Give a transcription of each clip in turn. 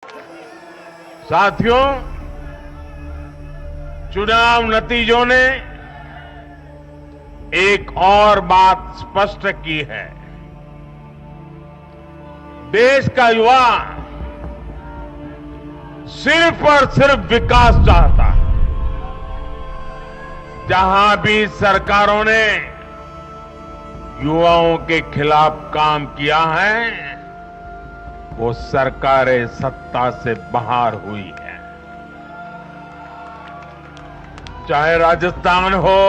साथियों, चुनाव नतीजों ने एक और बात स्पष्ट की है। देश का युवा सिर्फ और सिर्फ विकास चाहता है। जहां भी सरकारों ने युवाओं के खिलाफ काम किया है, वो सरकारें सत्ता से बाहर हुई है। चाहे राजस्थान हो,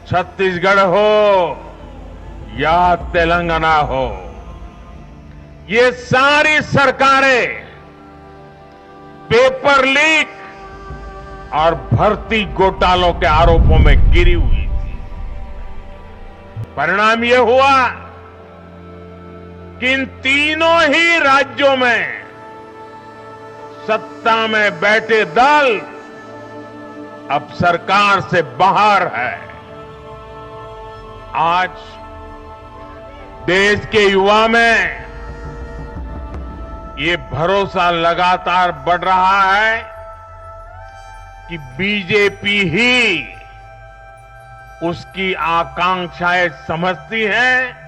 छत्तीसगढ़ हो या तेलंगाना हो, ये सारी सरकारें पेपर लीक और भर्ती घोटालों के आरोपों में गिरी हुई थी। परिणाम ये हुआ कि इन तीनों ही राज्यों में सत्ता में बैठे दल अब सरकार से बाहर है। आज देश के युवा में ये भरोसा लगातार बढ़ रहा है कि बीजेपी ही उसकी आकांक्षाएं समझती है,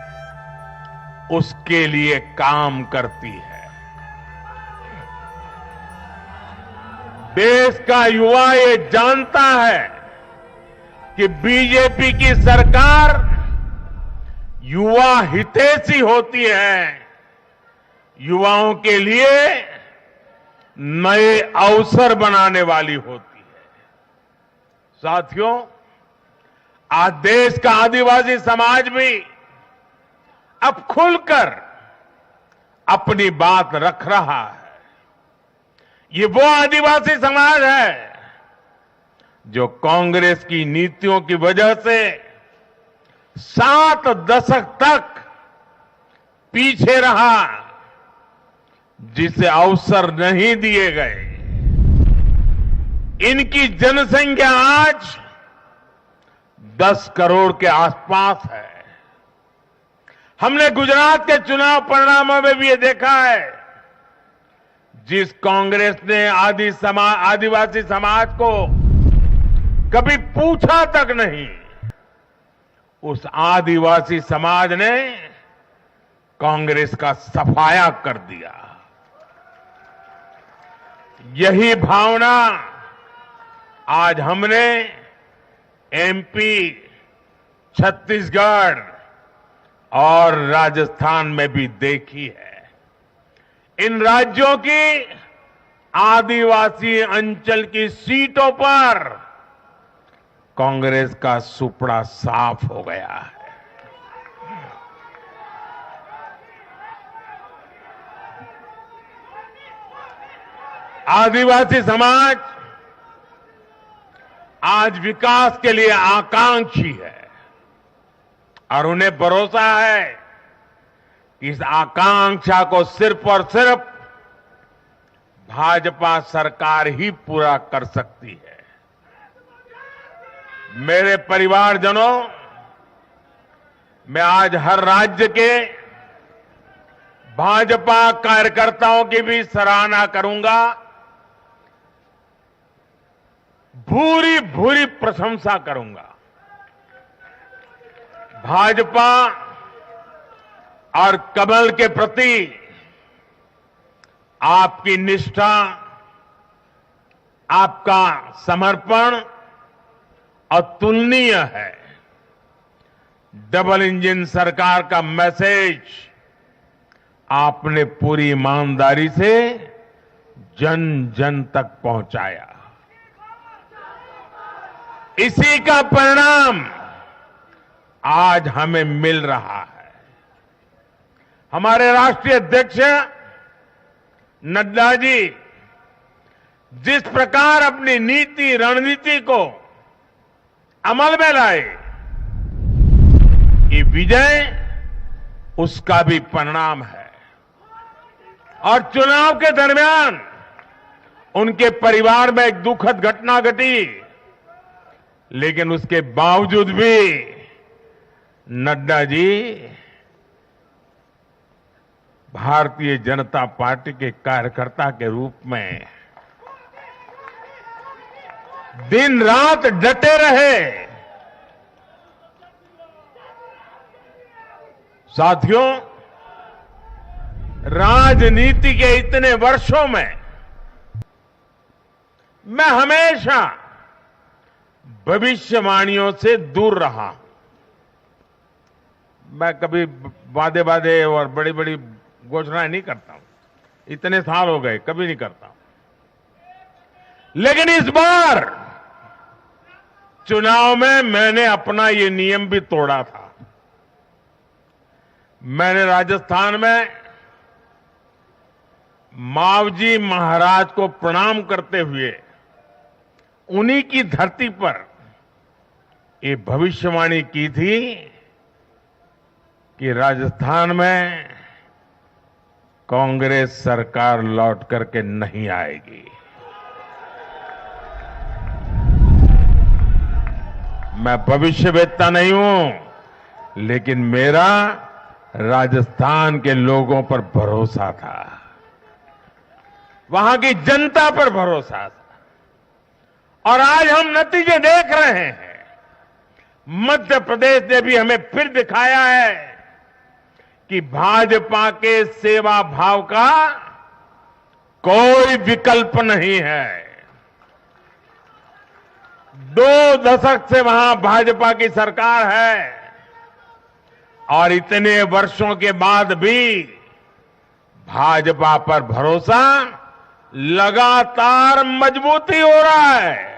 उसके लिए काम करती है। देश का युवा ये जानता है कि बीजेपी की सरकार युवा हितैषी होती है, युवाओं के लिए नए अवसर बनाने वाली होती है। साथियों, आज देश का आदिवासी समाज भी अब खुलकर अपनी बात रख रहा है। ये वो आदिवासी समाज है जो कांग्रेस की नीतियों की वजह से 7 दशक तक पीछे रहा, जिसे अवसर नहीं दिए गए। इनकी जनसंख्या आज 10 करोड़ के आसपास है। हमने गुजरात के चुनाव परिणामों में भी ये देखा है, जिस कांग्रेस ने आदिवासी समाज को कभी पूछा तक नहीं, उस आदिवासी समाज ने कांग्रेस का सफाया कर दिया। यही भावना आज हमने एमपी, छत्तीसगढ़ और राजस्थान में भी देखी है। इन राज्यों की आदिवासी अंचल की सीटों पर कांग्रेस का सुपड़ा साफ हो गया है। आदिवासी समाज आज विकास के लिए आकांक्षी है और उन्हें भरोसा है कि इस आकांक्षा को सिर्फ और सिर्फ भाजपा सरकार ही पूरा कर सकती है। मेरे परिवारजनों, मैं आज हर राज्य के भाजपा कार्यकर्ताओं की भी सराहना करूंगा, भूरी भूरी प्रशंसा करूंगा। भाजपा और कमल के प्रति आपकी निष्ठा, आपका समर्पण अतुलनीय है। डबल इंजन सरकार का मैसेज आपने पूरी ईमानदारी से जन जन तक पहुंचाया। इसी का परिणाम आज हमें मिल रहा है। हमारे राष्ट्रीय अध्यक्ष नड्डा जी जिस प्रकार अपनी नीति रणनीति को अमल में लाए, ये विजय उसका भी परिणाम है। और चुनाव के दरमियान उनके परिवार में एक दुखद घटना घटी, लेकिन उसके बावजूद भी नड्डा जी भारतीय जनता पार्टी के कार्यकर्ता के रूप में दिन रात डटे रहे। साथियों, राजनीति के इतने वर्षों में मैं हमेशा भविष्यवाणियों से दूर रहा। मैं कभी वादे और बड़ी बड़ी घोषणाएं नहीं करता हूं। इतने साल हो गए, कभी नहीं करता। लेकिन इस बार चुनाव में मैंने अपना ये नियम भी तोड़ा था। मैंने राजस्थान में मावजी महाराज को प्रणाम करते हुए उन्हीं की धरती पर ये भविष्यवाणी की थी कि राजस्थान में कांग्रेस सरकार लौट करके नहीं आएगी। मैं भविष्यवेत्ता नहीं हूं, लेकिन मेरा राजस्थान के लोगों पर भरोसा था, वहां की जनता पर भरोसा था। और आज हम नतीजे देख रहे हैं। मध्य प्रदेश ने भी हमें फिर दिखाया है कि भाजपा के सेवा भाव का कोई विकल्प नहीं है। 2 दशक से वहां भाजपा की सरकार है और इतने वर्षों के बाद भी भाजपा पर भरोसा लगातार मजबूती हो रहा है।